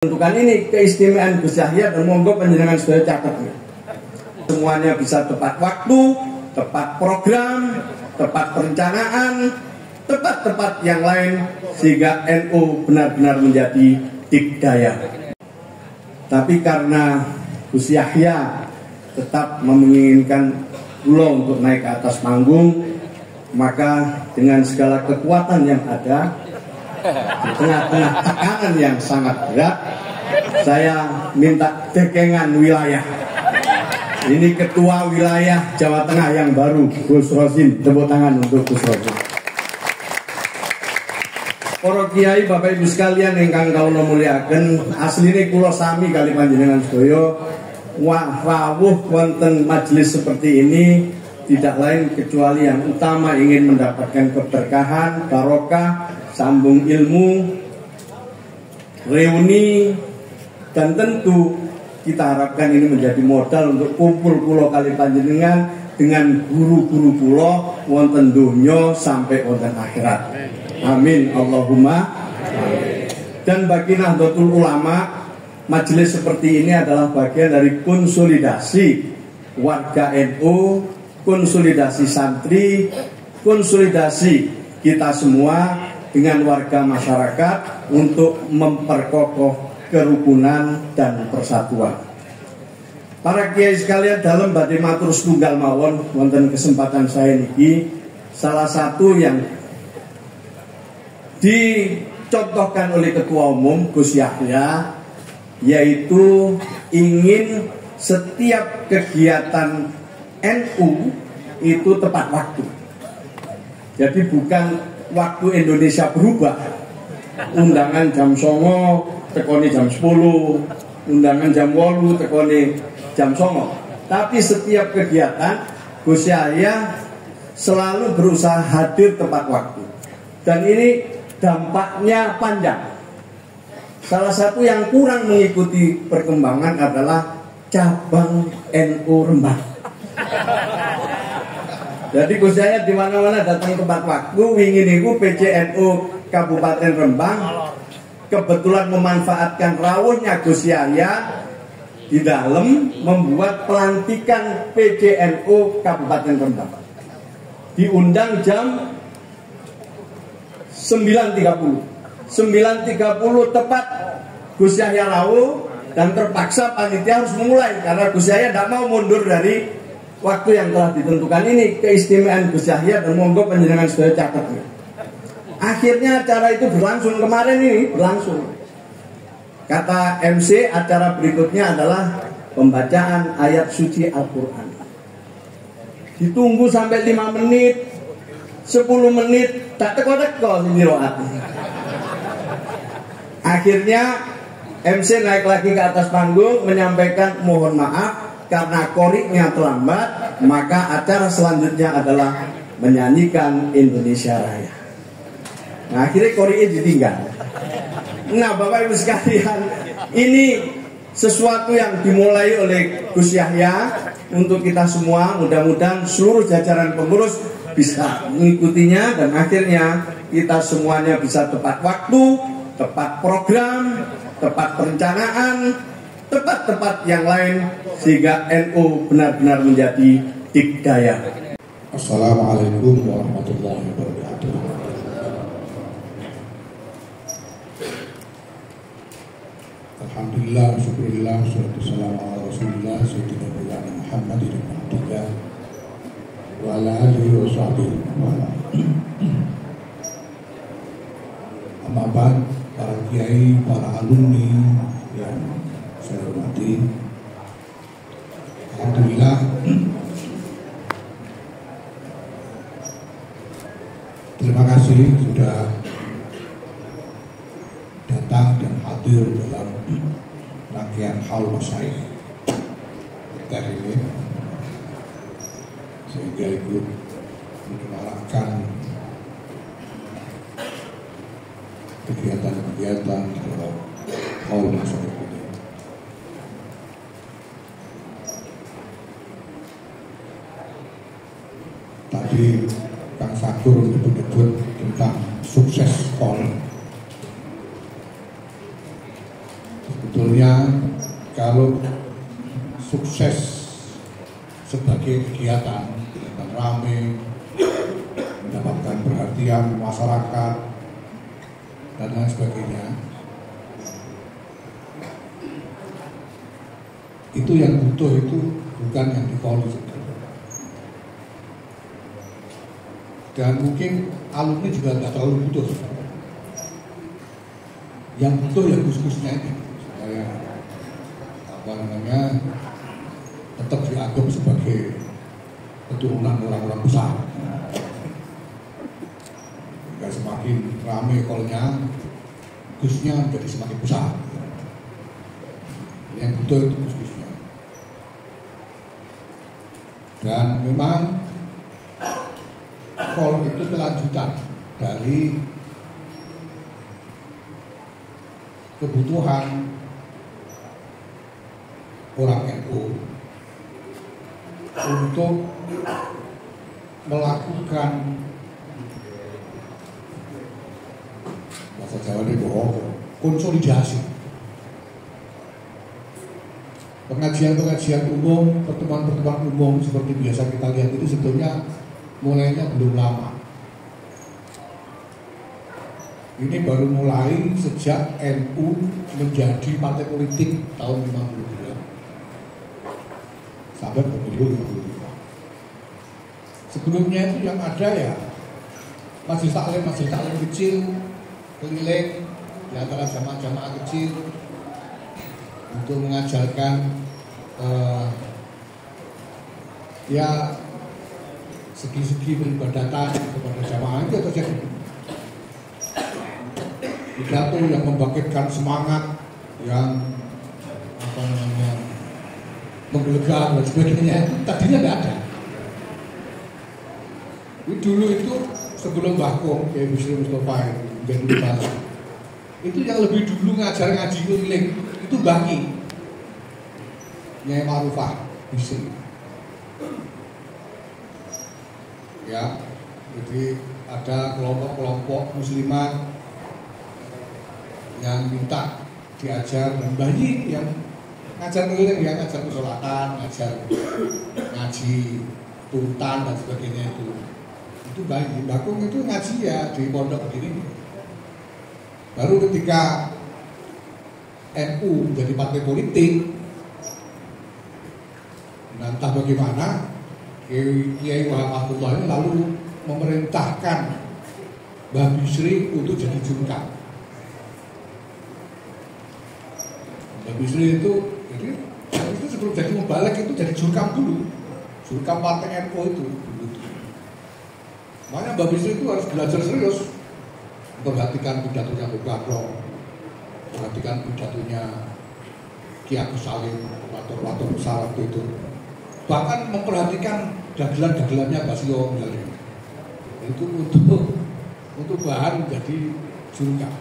Tentukan ini keistimewaan Gus Yahya dan monggo panjenengan sedaya catet. Semuanya bisa tepat waktu, tepat program, tepat perencanaan, tepat yang lain sehingga NU benar-benar menjadi dikdaya. Tapi karena Gus Yahya tetap menginginkan kula untuk naik ke atas panggung, maka dengan segala kekuatan yang ada di tengah-tengah tekanan yang sangat berat, saya minta dekengan wilayah. Ini ketua wilayah Jawa Tengah yang baru, Gus Rosin. Tepuk tangan untuk Gus Rosin. Para kiai, Bapak Ibu sekalian ingkang kawula mulyakaken, asline kula sami kali panjenengan sedaya rawuh wonten majelis seperti ini tidak lain kecuali yang utama ingin mendapatkan keberkahan, barokah, sambung ilmu, reuni, dan tentu kita harapkan ini menjadi modal untuk kumpul kula kali panjenengan dengan guru-guru kula wonten donya sampai wonten akhirat. Amin Allahumma amin. Dan bagi Nahdlatul Ulama, majelis seperti ini adalah bagian dari konsolidasi warga NU, konsolidasi santri, konsolidasi kita semua dengan warga masyarakat untuk memperkokoh kerukunan dan persatuan. Para kiai sekalian, dalam badhe matur setunggal mawon wonten kesempatan saya niki, salah satu yang dicontohkan oleh Ketua Umum Gus Yahya yaitu ingin setiap kegiatan NU itu tepat waktu. Jadi bukan waktu Indonesia berubah, undangan jam 09.00 tekoni jam 10, undangan jam 8 tekoni jam 09.00. Tapi setiap kegiatan Gus Yahya selalu berusaha hadir tepat waktu. Dan ini dampaknya panjang. Salah satu yang kurang mengikuti perkembangan adalah cabang NU Rembang. Jadi Gus Yahya di mana-mana datang tepat waktu. Wingi niku PCNU Kabupaten Rembang kebetulan memanfaatkan rawuhnya Gus Yahya di dalam membuat pelantikan PCNU Kabupaten Rembang. Diundang jam 9.30 tepat Gus Yahya rawuh, dan terpaksa panitia harus memulai karena Gus Yahya tidak mau mundur dari waktu yang telah ditentukan. Ini keistimewaan Gus Yahya dan monggo panjenengan sedaya catat. Akhirnya acara itu berlangsung kemarin ini, berlangsung. Kata MC, acara berikutnya adalah pembacaan ayat suci Al-Quran. Ditunggu sampai 5 menit, 10 menit, tak teko-teko roat. Akhirnya MC naik lagi ke atas panggung menyampaikan mohon maaf karena koriknya terlambat, maka acara selanjutnya adalah menyanyikan Indonesia Raya. Nah, akhirnya koriknya ditinggal. Nah, Bapak Ibu sekalian, ini sesuatu yang dimulai oleh Gus Yahya untuk kita semua. Mudah-mudahan seluruh jajaran pengurus bisa mengikutinya dan akhirnya kita semuanya bisa tepat waktu, tepat program, tepat perencanaan, tepat yang lain sehingga NU benar-benar menjadi dikdaya. Assalamualaikum warahmatullahi wabarakatuh. Alhamdulillah, syukurillah, salatu wassalamu ala rasulillah sayyidina Muhammadin abdillah wa ala alihi wa sahbihi wa ala. Amma ba'd, para kiai, para alumni yang saya hormati, alhamdulillah terima kasih sudah datang dan hadir dalam rangkaian haul masyayikh kita ini sehingga ikut menyuarakan kegiatan-kegiatan dalam haul masyayikh ini. Tadi Kang Sakur menyebut tentang sukses haul. Sebetulnya kalau sukses sebagai kegiatan ramai, mendapatkan perhatian masyarakat dan lain sebagainya, itu yang butuh itu bukan yang dipolis. Dan mungkin alumni juga nggak terlalu butuh. Yang butuh ya gus-gusnya ini supaya tetap dianggap sebagai keturunan orang-orang besar. Jika semakin ramai kolnya, gusnya menjadi semakin besar. Yang butuh itu gus-gusnya. Dan memang kol itu kelanjutan dari kebutuhan orang NU untuk melakukan bahasa Jawa ini konsolidasi pengajian-pengajian umum, pertemuan-pertemuan umum seperti biasa kita lihat itu sebetulnya mulainya belum lama. Ini baru mulai sejak NU menjadi partai politik tahun 52 sampai pemilu 55. Sebelumnya itu yang ada ya majelis taklim kecil keliling di antara jamaah-jamaah kecil untuk mengajarkan ya segi-segi peribadatan kepada jamaah itu terjadi. Pidato yang membangkitkan semangat, yang menggelegar dan sebagainya itu tadinya tidak ada. Dulu itu sebelum Bakung kayak Bisri Mustafa dan Bupati itu yang lebih dulu ngajar ngaji keliling itu Baki Nyai Marufah Bisri. Ya, jadi ada kelompok-kelompok muslimat yang minta diajar, dan banyak yang ngajar keliling, yang ngajar kesolatan, ngajar ngaji tuntan dan sebagainya itu banyak. Bakung itu ngaji ya di pondok begini. Baru ketika NU menjadi partai politik, dan entah bagaimana Kiai Muhammad ini lalu memerintahkan Mbah Bisri untuk jadi jurkam. Mbah Bisri itu sebelum jadi mubalik itu jadi jurkam dulu, jurkam partai NU itu. Makanya Mbah Bisri itu harus belajar serius, memperhatikan pidatonya Bung Karno, memperhatikan pidatonya Ki Agus Salim, wator besar waktu itu. Bahkan memperhatikan dagelan-dagelannya Basio misalnya. Itu untuk bahan menjadi jurkam.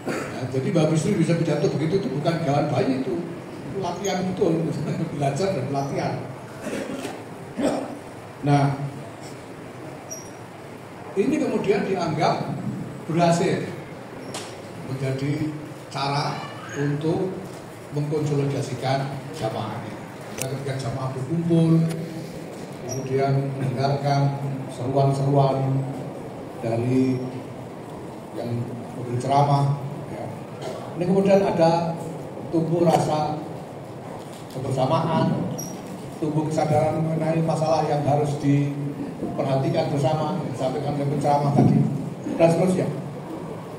Nah, jadi Mbah Bisri bisa pidato begitu itu bukan gawan bayi itu latihan betul, belajar dan pelatihan. Nah, ini kemudian dianggap berhasil menjadi cara untuk mengkonsolidasikan jamaahnya. Ketika jamaah berkumpul, kemudian mendengarkan seruan-seruan dari yang memberi ceramah. Ini kemudian ada tumbuh rasa kebersamaan, tumbuh kesadaran mengenai masalah yang harus diperhatikan bersama, disampaikan oleh penceramah tadi, dan seterusnya.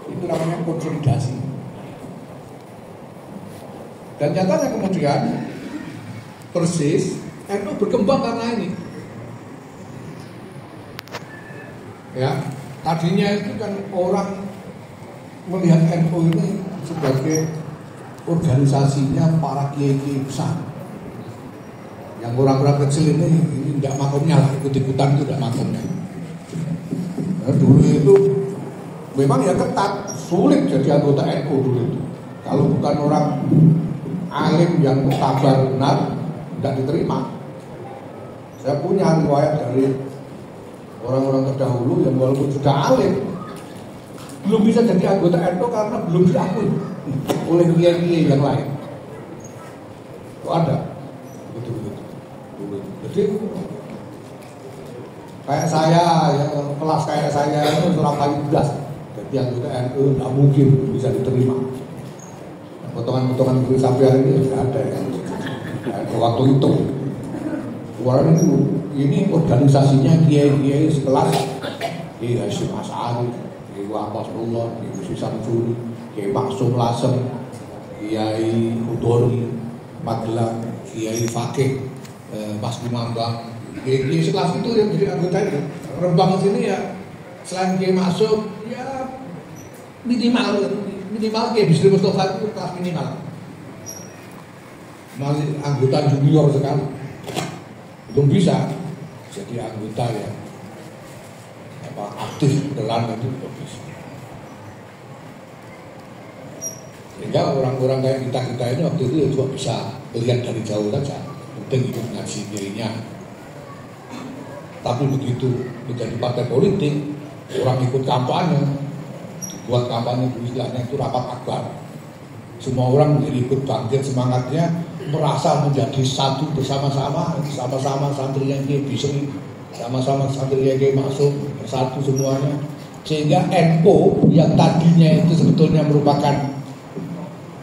Itu namanya konsolidasi. Dan nyatanya kemudian persis NU berkembang karena ini. Ya, tadinya itu kan orang melihat NU ini sebagai organisasinya para kiai-kiai besar. Yang orang-orang kecil ini tidak makomnya lah, ikut-ikutan itu tidak makomnya. Nah, dulu itu memang ya ketat, sulit jadi anggota NU dulu itu. Kalau bukan orang alim yang muktabar benar, tidak diterima. Saya punya riwayat dari orang-orang terdahulu yang walaupun sudah alim belum bisa jadi anggota NU karena belum diakui. oleh kiai-kiai yang lain. Kok ada? Begitu. Jadi kayak saya, ya, kelas kayak saya itu Surabaya 12. Jadi anggota NU nggak mungkin bisa diterima. Potongan-potongan kulit sampean ini tidak ada ya. Waktu itu, orang itu ini organisasinya kiai-kiai sekelas Kiai Hasyim Asy'ari, Kiai Wahbasullah, Kiai Husi Samsuri, Kiai Maksum Lasem, Kiai Udori, Magelang, Kiai Fakih, Mas Dimambang. Kiai sekelas itu yang jadi anggota itu. Rembang sini ya selain Kiai Maksum ya minimal Kiai Bisri Mustafa itu kelas minimal. Masih anggota junior sekali. Belum bisa jadi anggota ya aktif dalam itu belum bisa. Sehingga orang-orang kayak kita ini waktu itu ya cuma bisa melihat dari jauh saja, penting ikut ngaji dirinya. Tapi begitu menjadi partai politik, orang ikut kampanye, dibuat kampanye istilahnya itu rapat akbar. Semua orang menjadi ikut bangkit semangatnya, merasa menjadi satu bersama-sama, sama-sama santri yang Kiai Bisri, sama-sama santri yang Kiai Maksum, bersatu semuanya. Sehingga NU yang tadinya itu sebetulnya merupakan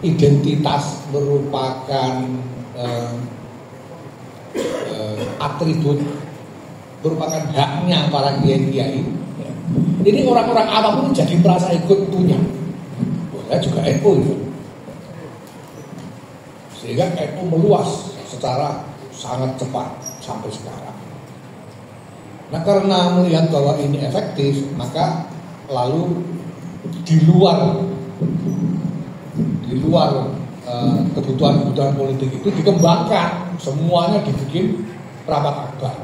identitas, merupakan atribut, merupakan haknya para kiai-kiai. Ini orang-orang awam pun jadi merasa ikut punya. Saya juga NU itu. Sehingga NU meluas secara sangat cepat sampai sekarang. Nah, karena melihat bahwa ini efektif, maka lalu di luar kebutuhan-kebutuhan politik itu dikembangkan, semuanya dibikin rapat akbar.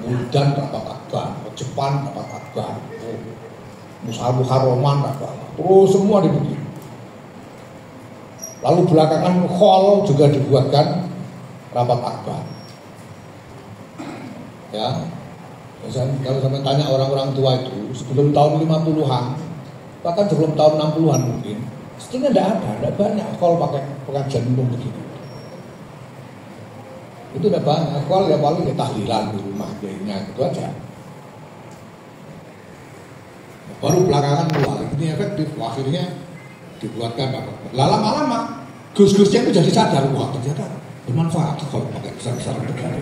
Muldan rapat akbar, Jepang rapat akbar, Musaharoman rapat akbar, terus semua dibikin. Lalu belakangan Khol juga dibuatkan rapat akbar. Ya, kalau sampai tanya orang-orang tua itu sebelum tahun 50-an, bahkan sebelum tahun 60-an mungkin, sebetulnya tidak banyak Khol pakai pengajian umum begini. Itu tidak banyak. Khol ya paling tahlilan di rumah kayaknya gitu aja. Baru belakangan keluar ini efektif, akhirnya dibuatkan apa? Lama-lama gus-gusnya itu jadi sadar, wah ternyata bermanfaat kalau pakai besar-besar negara.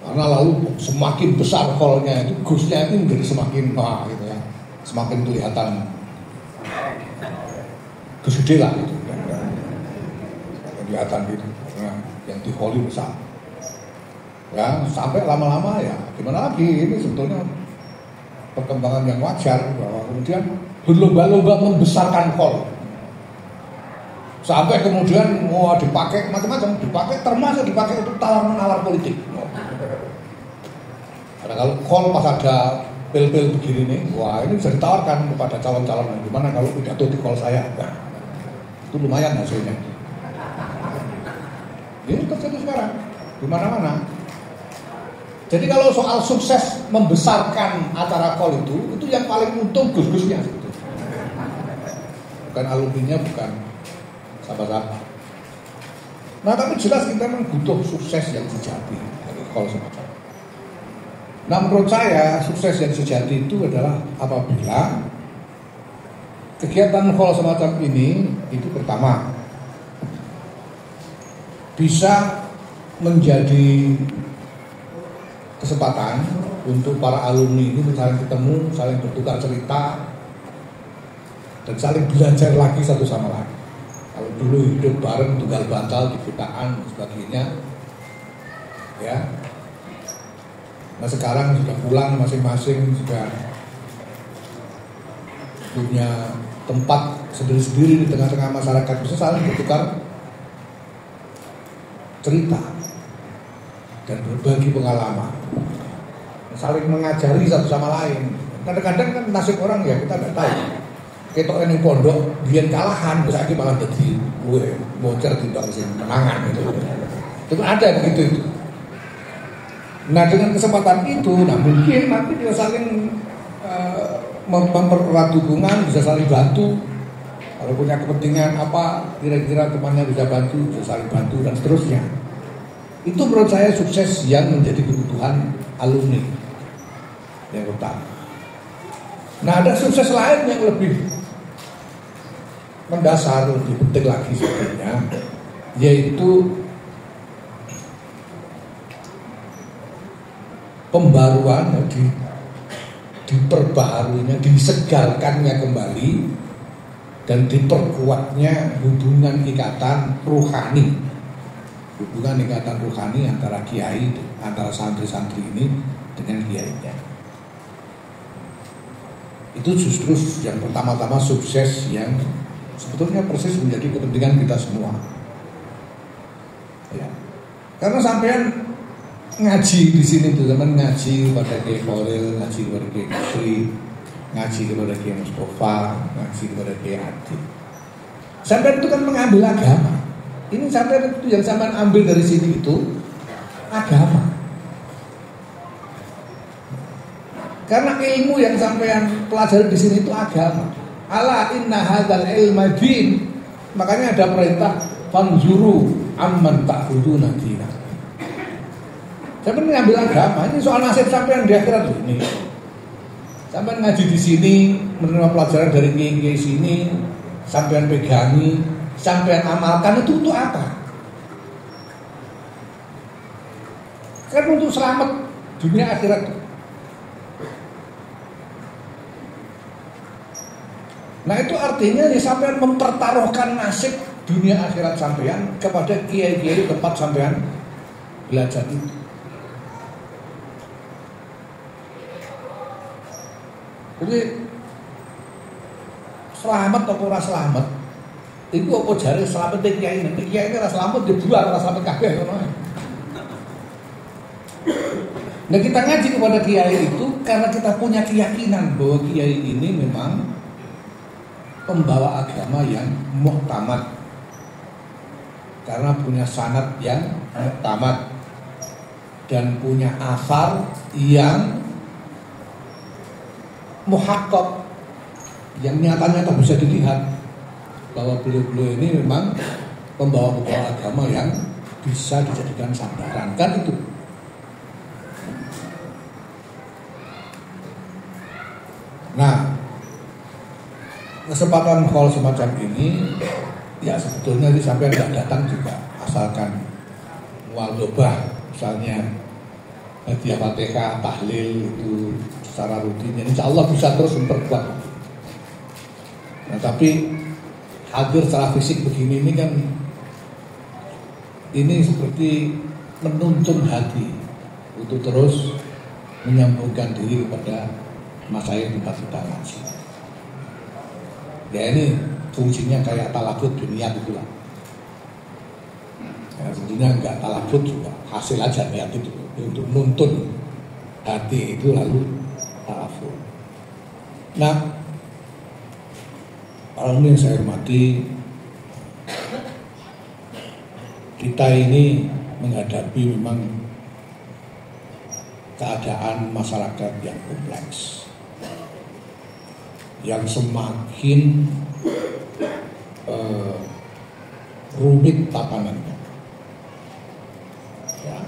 Karena lalu semakin besar kolnya itu, gusnya itu menjadi semakin gitu ya, semakin kelihatan gus gede lah gitu, kelihatan gitu, karena yang diholi besar. Ya sampai lama-lama ya gimana lagi, ini sebetulnya perkembangan yang wajar bahwa kemudian berlomba-lomba membesarkan kol sampai kemudian mau dipakai macam-macam, termasuk dipakai untuk tawar-menawar politik. Karena kalau kol pas ada pil-pil begini nih, wah ini bisa ditawarkan kepada calon-calon. Gimana kalau pidato di kol saya? Nah, itu lumayan hasilnya. Ini terjadi sekarang di mana-mana. Jadi kalau soal sukses membesarkan acara kol itu yang paling untung gus-gusnya. Bukan alumninya, bukan siapa-siapa. Nah tapi jelas kita memang butuh sukses yang sejati dari kol semacam. Nah menurut saya sukses yang sejati itu adalah apabila kegiatan kol semacam ini itu pertama bisa menjadi kesempatan untuk para alumni ini saling ketemu, saling bertukar cerita, dan saling belajar lagi satu sama lain. Kalau dulu hidup bareng tunggal bantal di butaan dan sebagainya, ya. Nah sekarang sudah pulang masing-masing, sudah punya tempat sendiri-sendiri di tengah-tengah masyarakat, bisa saling bertukar cerita dan berbagi pengalaman, saling mengajari satu sama lain. Kadang-kadang kan nasib orang ya kita nggak tahu. Ketok ini pondok, biar kalahan, bisa lagi malah jadi gue bocor di bangsa menangan gitu. Itu ada begitu itu. Nah dengan kesempatan itu, nah mungkin nanti dia saling mempererat hubungan, bisa saling bantu. Kalau punya kepentingan apa, kira-kira temannya bisa bantu, bisa saling bantu dan seterusnya. Itu menurut saya sukses yang menjadi kebutuhan alumni yang utama. Nah, ada sukses lain yang lebih mendasar, lebih penting lagi sebetulnya, yaitu pembaruan, diperbaharuinya, disegarkannya kembali dan diperkuatnya hubungan ikatan ruhani antara kiai, antara santri-santri ini dengan kiainya. Itu justru yang pertama-tama sukses yang sebetulnya persis menjadi kepentingan kita semua. Ya. Karena sampean ngaji di sini tuh, teman ngaji kepada Kiai Khalil, ngaji kepada Kiai Kusri, ngaji kepada Kiai Mustafa, ngaji kepada Kiai Adi. Sampean itu kan mengambil agama. Ini sampean itu yang sampean ambil dari sini itu agama. Karena ilmu yang sampean pelajari di sini itu agama. Ala inna hadzal ilma din. Makanya ada perintah fanzuru amman ta'khuduna dina. Sampean mengambil agama, ini soal nasib sampean di akhirat ini. Sampean ngaji di sini, menerima pelajaran dari kiai-kiai sini, sampean pegangi, sampean amalkan itu untuk apa? Kan untuk selamat dunia akhirat. Nah itu artinya ya sampean mempertaruhkan nasib dunia akhirat sampean kepada kiai-kiai tempat sampean belajar itu. Jadi selamat atau ora selamat, itu apa jare selamat kiai ini? Kiai ini ora selamat dibuat, ora selamat kabeh ngono. Nah kita ngaji kepada kiai itu karena kita punya keyakinan bahwa kiai ini memang pembawa agama yang muhtamad, karena punya sanad yang muhtamad dan punya asar yang muhaqqaq, yang nyata-nyata bisa dilihat bahwa beliau-beliau ini memang pembawa agama yang bisa dijadikan sandaran, kan itu. Nah, kesempatan hall semacam ini ya sebetulnya sampai tidak datang juga, asalkan muadzabah misalnya hadiah Fatihah, tahlil itu secara rutin, insya Allah bisa terus memperkuat. Nah tapi hadir secara fisik begini ini kan ini seperti menuntun hati untuk terus menyambungkan diri kepada masyayikh tempat kita ngaji. Ya ini fungsinya kayak talabut dunia gitu lah. Ya, tentunya enggak talabut juga, hasil aja niat itu untuk menuntun hati itu lalu talabut. Nah, orang yang saya hormati, kita ini menghadapi memang keadaan masyarakat yang kompleks, yang semakin rumit tatanannya, ya.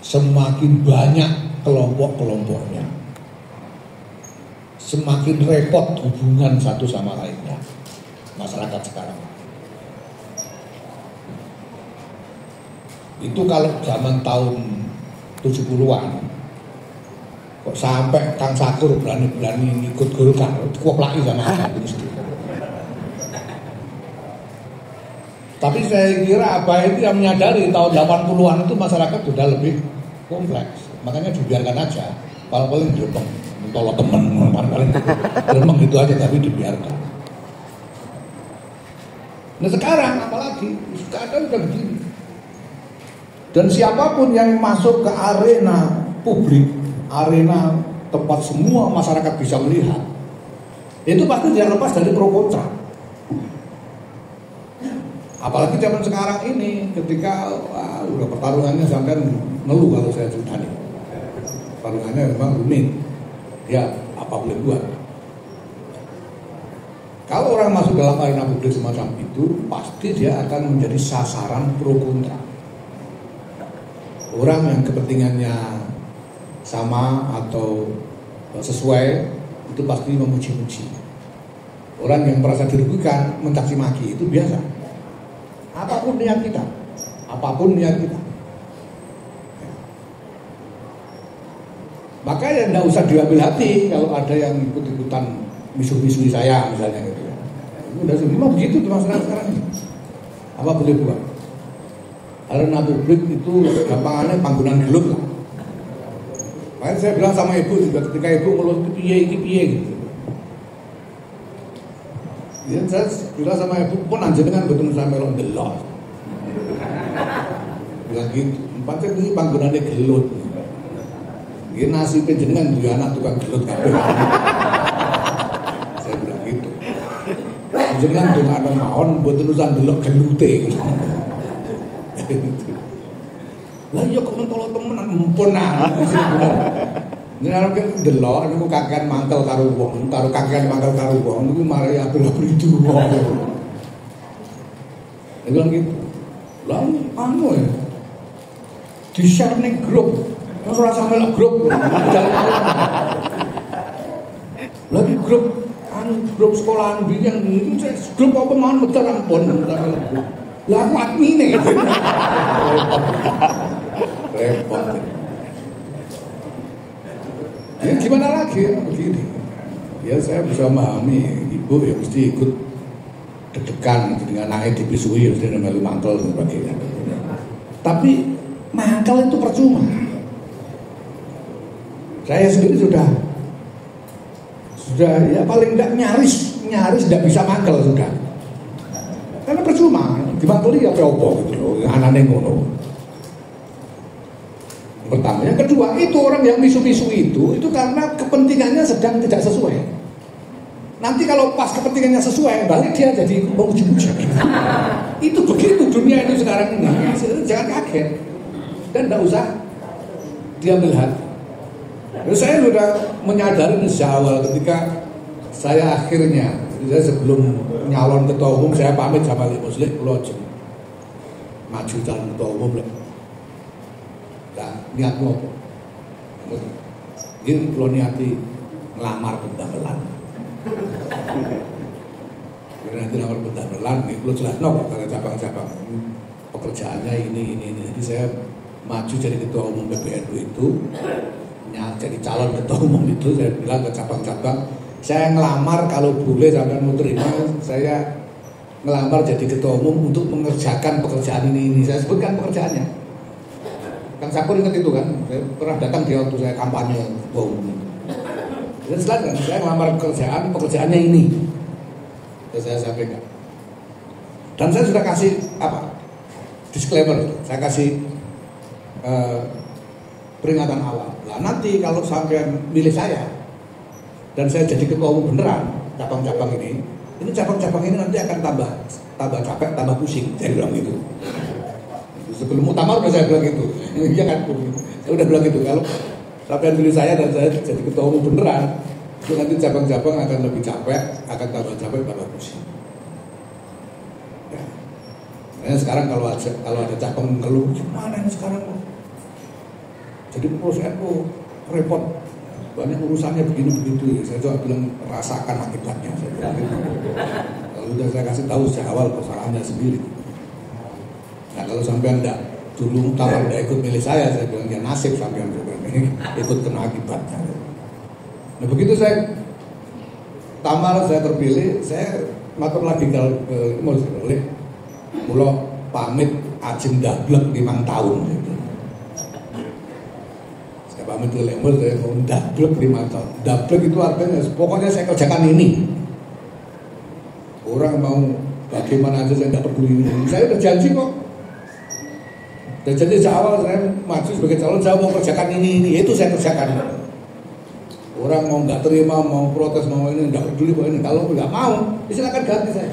Semakin banyak kelompok-kelompoknya, semakin repot hubungan satu sama lainnya masyarakat sekarang. Itu kalau zaman tahun 70-an kok sampai Kang Sakur berani-berani ikut Golkar, kok lagi sama itu mesti. Tapi saya kira apa itu yang menyadari tahun 80-an itu masyarakat sudah lebih kompleks. Makanya dibiarkan aja. Paling dirempeng, tolong temen, paling dirempeng gitu aja, tapi dibiarkan. Nah sekarang apalagi, sekarang udah begini. Dan siapapun yang masuk ke arena publik, arena tempat semua masyarakat bisa melihat, itu pasti tidak lepas dari pro kontra. Apalagi zaman sekarang ini, ketika udah pertarungannya sampai ngeluh kalau saya cerita nih. Pertarungannya memang rumit. Ya apa boleh buat. Kalau orang masuk dalam arena publik semacam itu, pasti dia akan menjadi sasaran pro kontra. Orang yang kepentingannya sama atau sesuai itu pasti memuji-muji. Orang yang merasa dirugikan, mencaci maki itu biasa. Apapun niat kita, maka ya tidak usah diambil hati kalau ada yang ikut-ikutan misu-misui saya misalnya gitu ya. Udah memang begitu tuh masyarakat sekarang ini. Apa boleh buat? Karena publik itu gampangannya panggungan gelut lah. Makanya saya bilang sama ibu juga ketika ibu ngeluh piye gitu. Ya, saya bilang sama ibu pun anjenengan betul sampai melon delok. Bilang gitu, empatnya ini panggunannya gelut. Ini nasi penjenengan juga anak tukang gelut kabeh. Saya bilang gitu. Jenengan tuh ada mawon buat terusan delok gelute. Lah iya kok mentolo temenan empunan. Nek arep delok niku kakean mangkel karo wong, karo kakean mangkel karo wong niku mari apel-apel itu. Itu gitu. Lah anu ya. Di-share ning grup. Ora sampe lek grup. Lagi grup grup sekolahan biyen grup apa mawon medal ampun. Lah aku admine. Repot. Ya gimana lagi begini. Ya saya bisa memahami ibu ya mesti ikut deg-degan dengan anaknya dipisui mesti melu mantel dan sebagainya. Tapi mantel itu percuma. Saya sendiri sudah ya paling enggak nyaris enggak bisa mantel sudah. Karena percuma, dimanteli ya apa gitu loh, anane ngono. Pertama, yang kedua itu orang yang misu-misu itu karena kepentingannya sedang tidak sesuai. Nanti kalau pas kepentingannya sesuai, balik dia jadi memuji-muji. Itu begitu dunia itu sekarang ini. Jangan kaget dan tidak usah diambil hati. Saya sudah menyadari sejak awal ketika saya akhirnya, saya sebelum nyalon ketua umum saya pamit sama Pak Muslik, kula maju calon ketua umum lah. Nah, niatmu apa? Ini kalau niati ngelamar pendamelan. Karena nanti ngelamar pendamelan, ini kalau jelas karena cabang-cabang pekerjaannya ini. Jadi saya maju jadi ketua umum PBNU itu, jadi calon ketua umum itu, saya bilang ke cabang-cabang, saya ngelamar kalau boleh sampai mau terima, saya ngelamar jadi ketua umum untuk mengerjakan pekerjaan ini. Saya sebutkan pekerjaannya. Kang Sakur ingat itu kan, saya pernah datang dia waktu saya kampanye ketua umum. Dan setelah saya ngelamar pekerjaannya ini, saya sampaikan. Dan saya sudah kasih disclaimer, saya kasih peringatan awal. Nah nanti kalau sampai milih saya dan saya jadi ketua umum beneran cabang-cabang ini cabang-cabang ini nanti akan tambah capek, tambah pusing. Saya bilang gitu. Sebelum muktamar udah saya bilang gitu. Iya kan? Saya udah bilang gitu. Kalau sampai pilih saya dan saya jadi ketua umum beneran, itu nanti cabang-cabang akan lebih capek, akan tambah capek, tambah pusing. Ya. Nah, sekarang kalau ada cabang ngeluh, gimana ini sekarang? Jadi pengurus NU repot, banyak urusannya begini-begitu. Saya coba bilang rasakan akibatnya. Saya bilang gitu. Lalu udah saya kasih tahu sejak awal kesalahannya sendiri. Nah kalau sampean enggak dulu muktamar enggak ikut milih saya bilang ya nasib sampean ini ikut kena akibatnya. Nah begitu saya tamar, saya terpilih, saya matur lagi ke mulai mulo pamit ajeng dablek 5 tahun gitu. Saya pamit ke Lembur, saya mau dablek 5 tahun. Dablek itu artinya pokoknya saya kerjakan ini. Orang mau bagaimana aja saya enggak peduli. Saya udah janji kok. Dan jadi sejak awal saya maju sebagai calon, saya mau kerjakan ini, itu saya kerjakan. Orang mau nggak terima, mau protes, mau ini, nggak peduli mau ini. Kalau nggak mau, silakan ganti saya.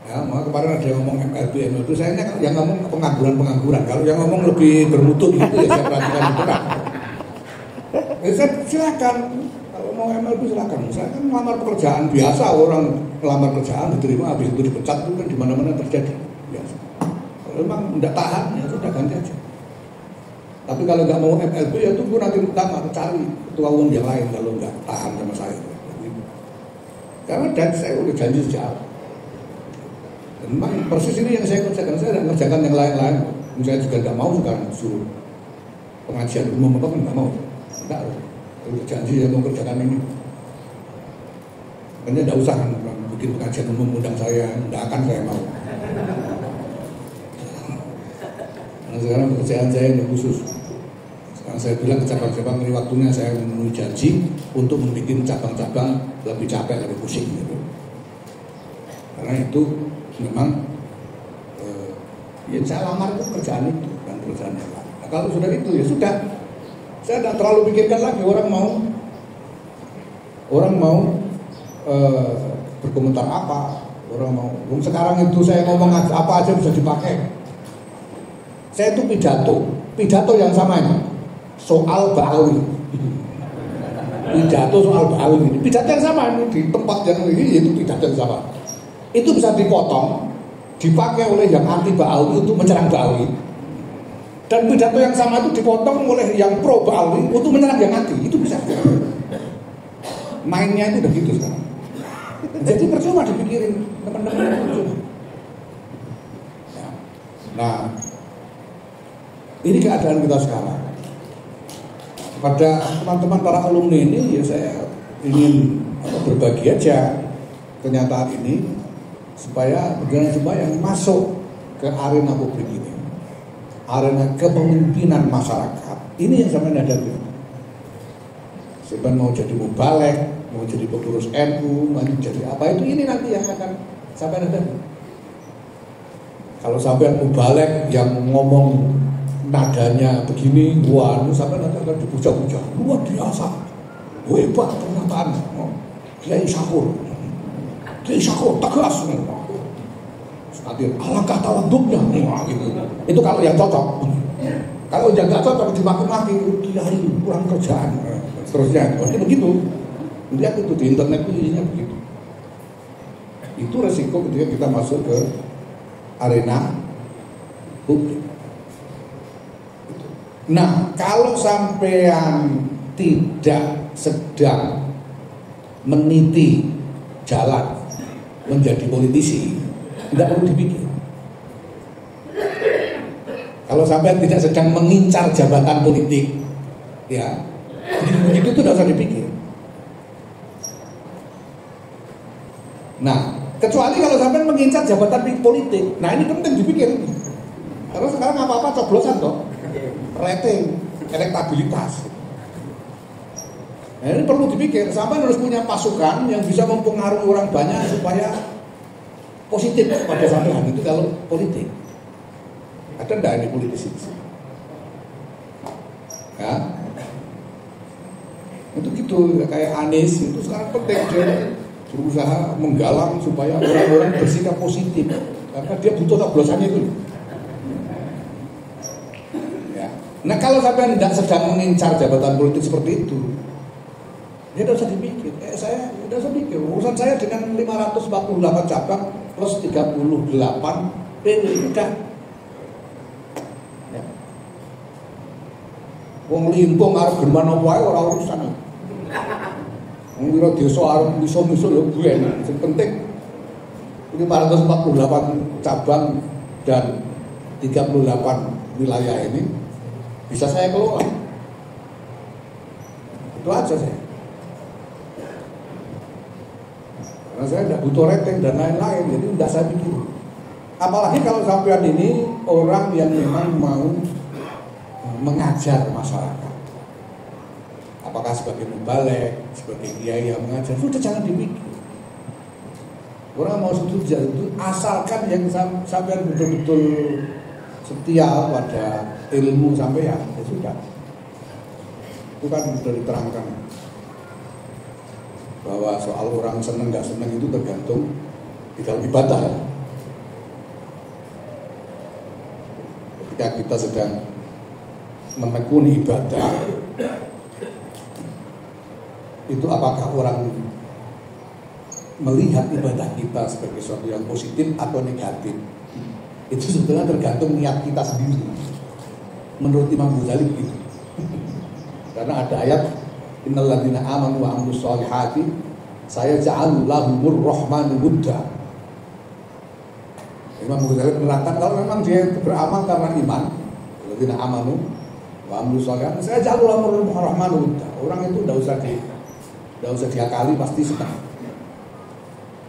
Ya, maka kemarin ada yang ngomong MKRBM itu, saya yang ngomong pengangguran. Kalau yang ngomong lebih bermutu gitu, ya saya perhatikan betul. Silakan. Kalau mau MLB silakan. Saya kan melamar pekerjaan biasa, orang melamar kerjaan diterima habis itu dipecat itu kan di mana-mana terjadi. Biasa. Kalau memang tidak tahan ya sudah ganti aja. Tapi kalau nggak mau MLB ya tunggu nanti utama cari ketua umum yang lain kalau nggak tahan sama saya. Karena saya udah janji sejak awal. Memang persis ini yang saya kerjakan, saya tidak mengerjakan yang lain-lain. Saya juga tidak mau sekarang suruh pengajian umum apa kan nggak mau. Enggak, kalau janji yang mau kerjakan ini. Makanya tidak usah kan bikin pengajian umum undang saya, tidak akan saya mau. Nah, sekarang pekerjaan saya yang khusus. Sekarang saya bilang ke cabang-cabang ini waktunya saya memenuhi janji untuk membuat cabang-cabang lebih capek, lebih pusing gitu. Karena itu memang ya saya lamar itu kerjaan itu dan pekerjaan yang lain. Nah, kalau sudah itu ya sudah. Saya tidak terlalu pikirkan lagi orang mau berkomentar apa, orang mau. Sekarang itu saya ngomong apa aja bisa dipakai. Saya itu pidato yang sama ini, soal Ba'awi. Pidato soal Ba'awi ini, pidato yang sama ini di tempat yang ini itu pidato yang sama. Itu bisa dipotong, dipakai oleh yang anti Ba'awi untuk menyerang Ba'awi. Dan pidato yang sama itu dipotong oleh yang pro Ba'awi untuk menyerang yang anti. Itu bisa. Mainnya itu udah gitu sekarang. Jadi percuma dipikirin teman-teman percuma. Nah, ini keadaan kita sekarang. Pada teman-teman para alumni ini ya saya ingin berbagi aja kenyataan ini supaya yang masuk ke arena publik ini, arena kepemimpinan masyarakat ini yang sampai hadapi. Siapa mau jadi mubalek, mau jadi pengurus NU, mau jadi apa itu ini nanti yang akan sampai hadapi. Kalau sampai mubalek yang ngomong nadanya begini, wah, sampai nanti akan dipuja-puja, luar biasa, hebat pernyataan, Kiai Syakur tegas, nanti alangkah tawaduknya, gitu. Itu kalau yang cocok. Kalau yang nggak cocok dimaki-maki, Kiai kurang kerjaan, seterusnya, pasti begitu. Lihat itu di internet itu isinya begitu. Itu resiko ketika kita masuk ke arena publik. Nah, kalau sampean tidak sedang meniti jalan menjadi politisi, tidak perlu dipikir. Kalau sampean tidak sedang mengincar jabatan politik, ya, begitu itu tidak usah dipikir. Nah, kecuali kalau sampean mengincar jabatan politik, nah ini penting dipikir. Karena sekarang apa-apa coblosan toh. Rating, elektabilitas. Nah, ini perlu dipikir. Sampai harus punya pasukan yang bisa mempengaruhi orang banyak supaya positif pada sampean itu kalau politik. Ada enggak ini politisi? Ya, itu gitu kayak Anies itu sekarang penting dia berusaha menggalang supaya orang-orang bersikap positif karena dia butuh coblosannya itu. Nah, kalau sampai tidak sedang mengincar jabatan politik seperti itu, ya tidak usah dipikir. Saya tidak usah pikir. Urusan saya dengan 548 cabang plus 38 PW udah. Ya. Wong limpung arep german wae ora urusan. Wong wira desa arep miso-miso ya gue. Sing penting 548 cabang dan 38 wilayah ini bisa saya kelola. Itu aja saya. Karena saya tidak butuh rating dan lain-lain, jadi tidak saya pikir. Apalagi kalau sampean ini orang yang memang mau mengajar masyarakat. Apakah sebagai mubalek, sebagai kiai yang mengajar, sudah jangan dipikir. Orang mau setuju itu asalkan yang sampean betul-betul setia pada ilmu sampean, ya sudah. Itu kan sudah diterangkan bahwa soal orang seneng nggak seneng itu tergantung di dalam ibadah. Ketika kita sedang menekuni ibadah, itu apakah orang melihat ibadah kita sebagai sesuatu yang positif atau negatif, itu sebetulnya tergantung niat kita sendiri. Menurut Imam Ghazali begitu. Karena ada ayat innal ladzina amanu wa amilus solihati sayaj'alu lahumur rahmanu wudda. Imam Ghazali menerangkan kalau memang dia beramal karena iman, ladzina amanu wa amilus solihati sayaj'alu lahumur rahmanu wudda. Orang itu enggak usah diakali, pasti senang.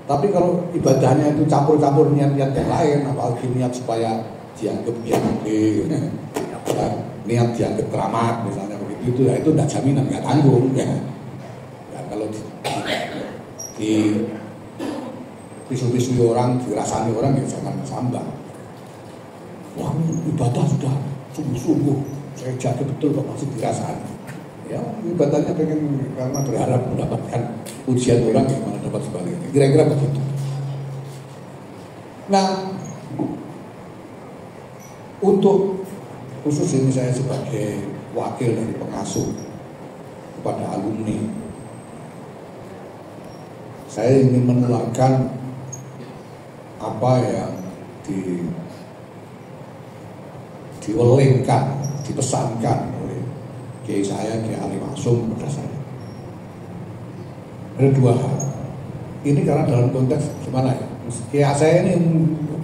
Tapi kalau ibadahnya itu campur-campur niat-niat yang lain, apalagi niat supaya dianggap gede, niat dianggap keramat misalnya begitu, itu tidak jaminan, nggak tanggung ya. Ya kalau di pisu-pisu orang, dirasani orang ya jangan sambang. Wah, ibadah sudah sungguh-sungguh, saya jaga betul kok masih dirasani. Ya ibadahnya pengen karena berharap mendapatkan ujian orang yang malah dapat sebaliknya, kira-kira begitu. Nah, untuk khusus ini saya sebagai wakil dari pengasuh kepada alumni, saya ingin menularkan apa yang diwelengkan, dipesankan Kiai saya, Kiai Ali Maksum kepada saya. Ada dua hal. Ini karena dalam konteks gimana ya? Kiai saya ini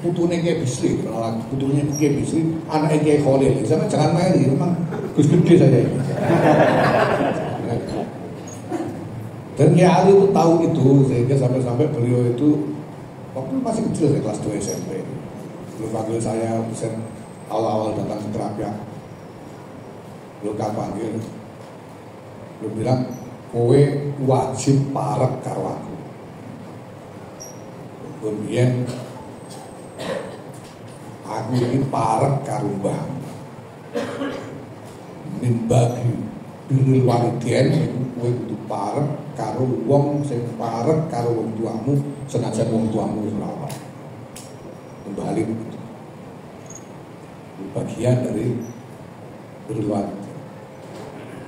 putunya Kiai Bisri, putunya Kiai Bisri, anaknya Kiai Khalil. Sama jangan main ini, memang Gus gede saya ini. Dan Kiai Ali itu tahu itu, sehingga sampai-sampai beliau itu waktu masih kecil, saya kelas 2 SMP. Beliau panggil saya, dosen awal-awal datang ke terapiak. Lu panggil, lu bilang kowe wajib parek karo aku. Kemudian aku ini parek karo mbah. Nimbagi birrul walidain kowe kudu parek karo wong sing parek karo wong tuamu senajan wong tuamu wis ora. Kembali bagian dari birrul walidain.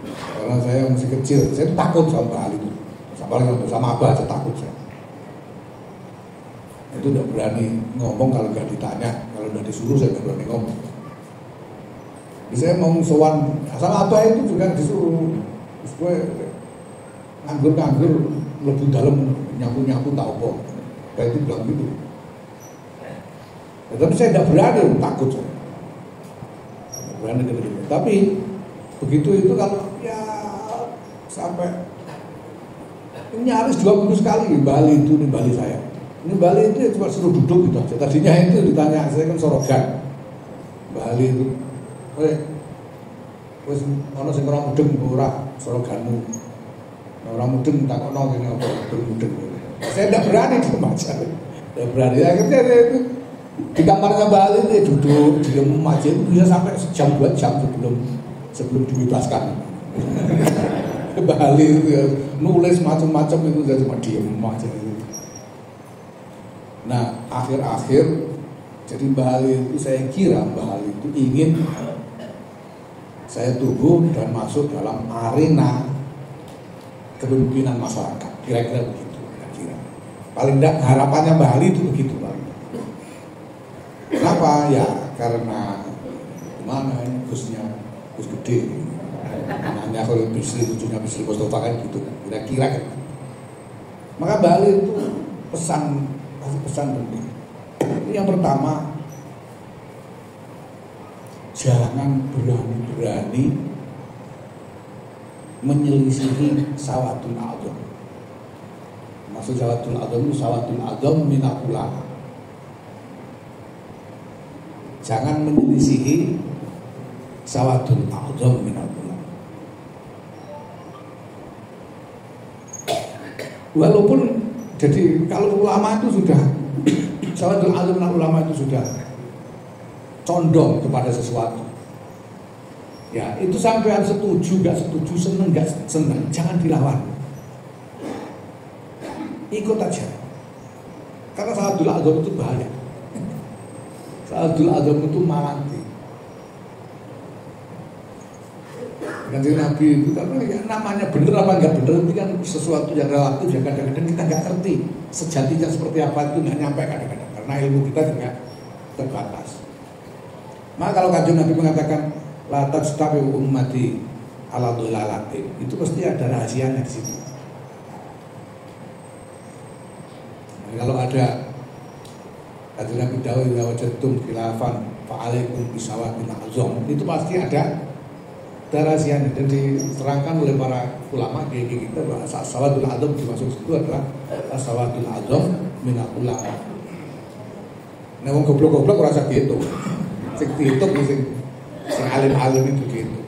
Karena saya masih kecil, saya takut sama hal itu. Sama abah saya takut saya. Itu tidak berani ngomong kalau nggak ditanya, kalau nggak disuruh saya nggak berani ngomong. Jadi saya mau sowan sama abah itu juga disuruh, gue nganggur lebih dalam nyapu tak apa. Kayak itu bilang gitu. Ya, tapi saya tidak berani, takut saya. Tidak berani gitu. Tapi begitu itu kalau ya sampai ini nyaris 20 kali Bali itu di Bali saya. Ini Bali itu ya cuma suruh duduk gitu aja. Tadinya itu ditanya, saya kan sorogan. Bali itu, wes ono sing ora mudeng ora soroganmu. Orang mudeng takokno kene apa mudeng. Saya tidak berani di baca. Tidak berani. Akhirnya itu di kamarnya Bali itu duduk diam aja bisa sampai sejam 2 jam sebelum dibebaskan. Bali itu ya, nulis macam-macam itu saya cuma diem aja. Nah akhir-akhir jadi Bali itu saya kira Bali itu ingin saya tumbuh dan masuk dalam arena kepemimpinan masyarakat, kira-kira begitu. Kira-kira paling tidak harapannya Bali itu begitu Bali. Kenapa ya? Karena mana ini Gus gede. Namanya kalau Bisri, cucunya Bisri Mustafa kan gitu kan, kira-kira kan. Maka Bali itu pesan penting. Yang pertama, jangan berani-berani menyelisihi sawadul adzam. Maksud sawadul adzam itu sawadul adzam minal ulama. Jangan menyelisihi sawadul adzam minal ulama. Walaupun jadi kalau ulama itu sudah sawadul adzam minal ulama itu sudah condong kepada sesuatu. Ya, itu sampean setuju, gak setuju, seneng, gak seneng, jangan dilawan. Ikut aja. Karena sawadul adzam itu bahaya. Sawadul adzam itu malanti. Kanjeng Nabi itu karena ya, namanya bener apa enggak bener itu kan sesuatu yang relatif yang kadang-kadang kita nggak ngerti sejatinya seperti apa itu nggak nyampe kadang-kadang karena ilmu kita juga terbatas. Maka kalau Kanjeng Nabi mengatakan la tajtabi ummati ala dhalalatin itu pasti ada rahasianya di situ. Nah, kalau ada Kanjeng Nabi dawuh ya wajadtum khilafan fa'alaikum bisawabil azam itu pasti ada rahasianya dan diterangkan oleh para ulama kiai kita bahwa sawabil azam dimaksud itu adalah sawabil azam minal ulama. Nah wong goblok-goblok ora usah gitu. Sing dihitung sing alim-alim itu gitu.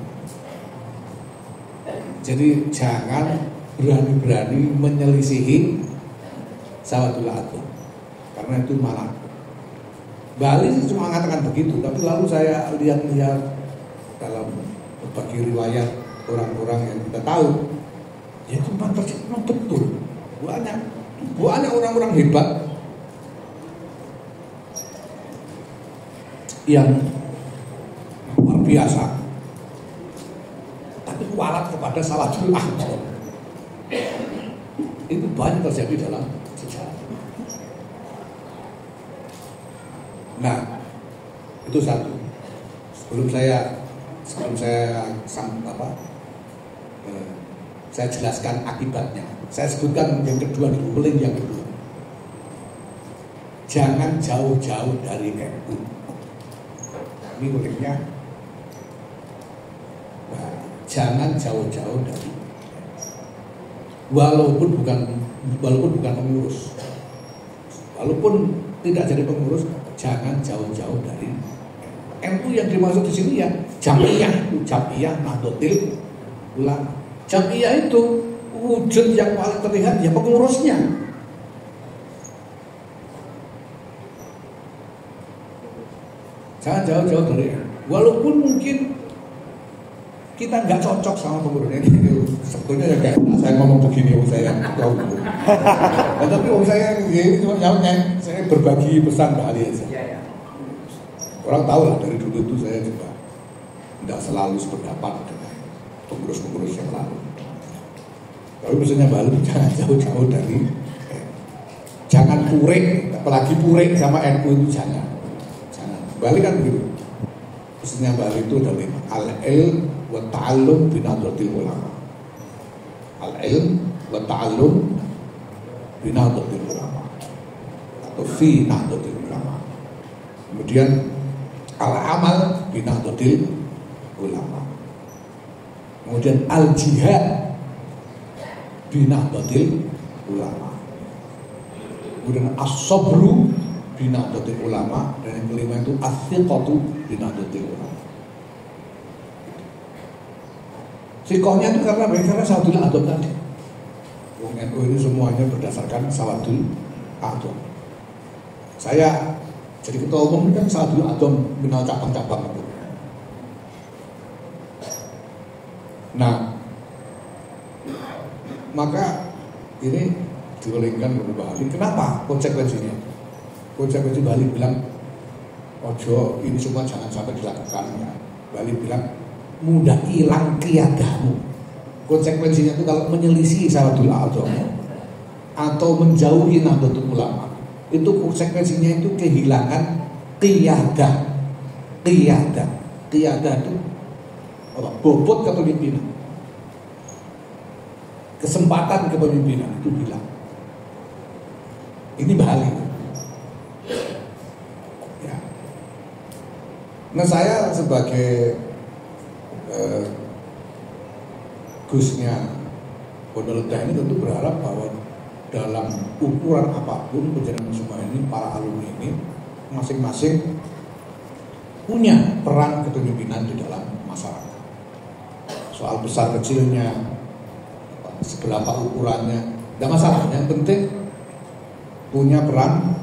Jadi jangan berani-berani menyelisihi sawabil azam karena itu malah Bali cuma mengatakan begitu, tapi lalu saya lihat-lihat dalam berbagai riwayat orang-orang yang kita tahu, ya itu memang betul. Banyak orang-orang hebat yang luar biasa, tapi kualat kepada sawabil azam. Itu banyak terjadi dalam sejarah. Nah, itu satu. Sebelum saya jelaskan akibatnya. Saya sebutkan yang kedua dulu, yang kedua. Jangan jauh-jauh dari NU. Ini uliknya. Nah, jangan jauh-jauh dari. Walaupun bukan pengurus. Walaupun tidak jadi pengurus, jangan jauh-jauh dari NU. Yang dimaksud di sini ya Jam'iyah Nahdlatul Ulama. Jam'iyah itu wujud yang paling terlihat ya pengurusnya. Jangan jauh-jauh dari NU. Walaupun mungkin kita nggak cocok sama pengurusnya ini. Sebetulnya ya kayak saya ngomong begini, saya tahu. Tapi saya ini cuma saya berbagi pesan Mbak Ali aja. Orang tahu lah dari dulu itu saya juga tidak selalu sependapat dengan pengurus-pengurus yang lalu. Tapi pesannya Mbak Ali jangan jauh-jauh dari jangan puring, apalagi puring sama NU itu jangan. Mbak Ali kan begitu. Pesannya Mbak Ali itu adalah al-ilm wa ta'allum bi nahdlatil ulama. Al-ilm wa ta'allum bi nahdlatil ulama atau fi nahdlatil ulama. Kemudian al-amal bi nahdlatil ulama. Kemudian al-jihad bi nahdlatil ulama. Kemudian as-sabru bi nahdlatil ulama, dan yang kelima itu as-siqatu bi nahdlatil ulama. Sikohnya itu karena sawadul adab tadi. Wong NU ini semuanya berdasarkan sawadul adab. Saya jadi ketua umum kan sawadul adab minal cabang-cabang itu. Nah, maka ini digolengkan oleh Bali. Kenapa konsekuensinya? Konsekuensi Bali bilang, ojo ini semua jangan sampai dilakukan. Bali bilang, mudah hilang kiadamu. Konsekuensinya itu kalau menyelisih sawadul azam atau menjauhi Nahdlatul Ulama, itu konsekuensinya itu kehilangan qiyadah. Qiyadah itu apa? Bobot kepemimpinan. Kesempatan kepemimpinan itu hilang. Ini Bali. Ya. Nah, saya sebagai Gusnya Pondok Leda ini tentu berharap bahwa dalam ukuran apapun penjaringan semua ini, para alumni ini masing-masing punya peran kepemimpinan di dalam masyarakat. Soal besar kecilnya, seberapa ukurannya, tidak masalah. Yang penting punya peran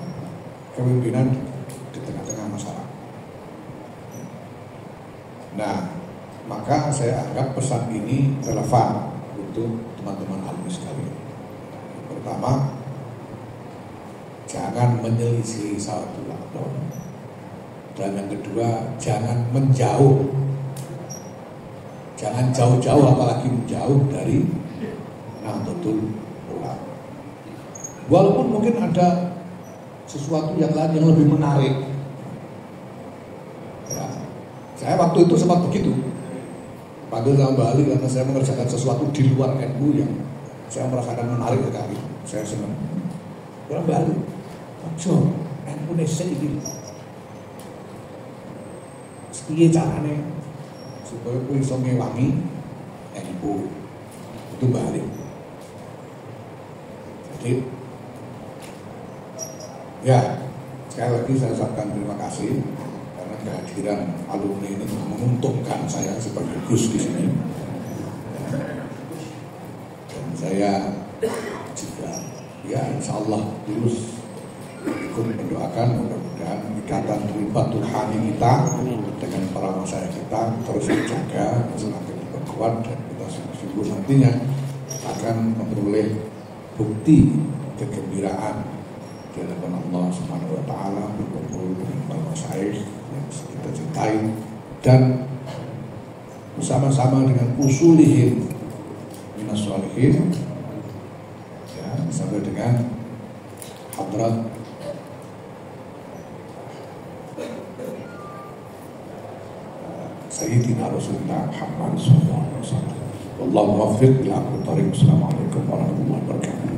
kepemimpinan di tengah-tengah masyarakat. Nah, maka saya anggap pesan ini relevan untuk teman-teman alumni sekalian. Pertama, jangan menyelisih sawadul adab. Dan yang kedua, jangan menjauh Jangan jauh-jauh, apalagi jauh dari Nahdlatul Ulama. Walaupun mungkin ada sesuatu yang lain yang lebih menarik. Ya, saya waktu itu sempat begitu. Panggil sama Mbak Ali karena saya mengerjakan sesuatu di luar NU yang saya merasakan menarik sekali. Saya senang. Karena Mbak Ali, ojo, NU Indonesia ini. Sepiye carane supaya kowe iso ngewangi NU. Itu Mbak Ali. Jadi ya, sekali lagi saya ucapkan terima kasih karena kehadiran alumni ini menguntungkan saya sebagai Gus di sini. Dan saya juga ya insya Allah terus ikut mendoakan mudah-mudahan ikatan ribatul hati kita dengan para masyarakat kita terus dijaga semakin diperkuat dan kita sungguh-sungguh nantinya akan memperoleh bukti kegembiraan di hadapan Allah Subhanahu wa taala berkumpul dengan para masyayikh yang kita cintai dan bersama-sama dengan usulihim minas sholihin ya, sampai dengan hadrat Sayyidina Rasulullah Muhammad sallallahu alaihi wasallam. Wallahu muwaffiq ila aqwamit thariq. Assalamualaikum warahmatullahi wabarakatuh.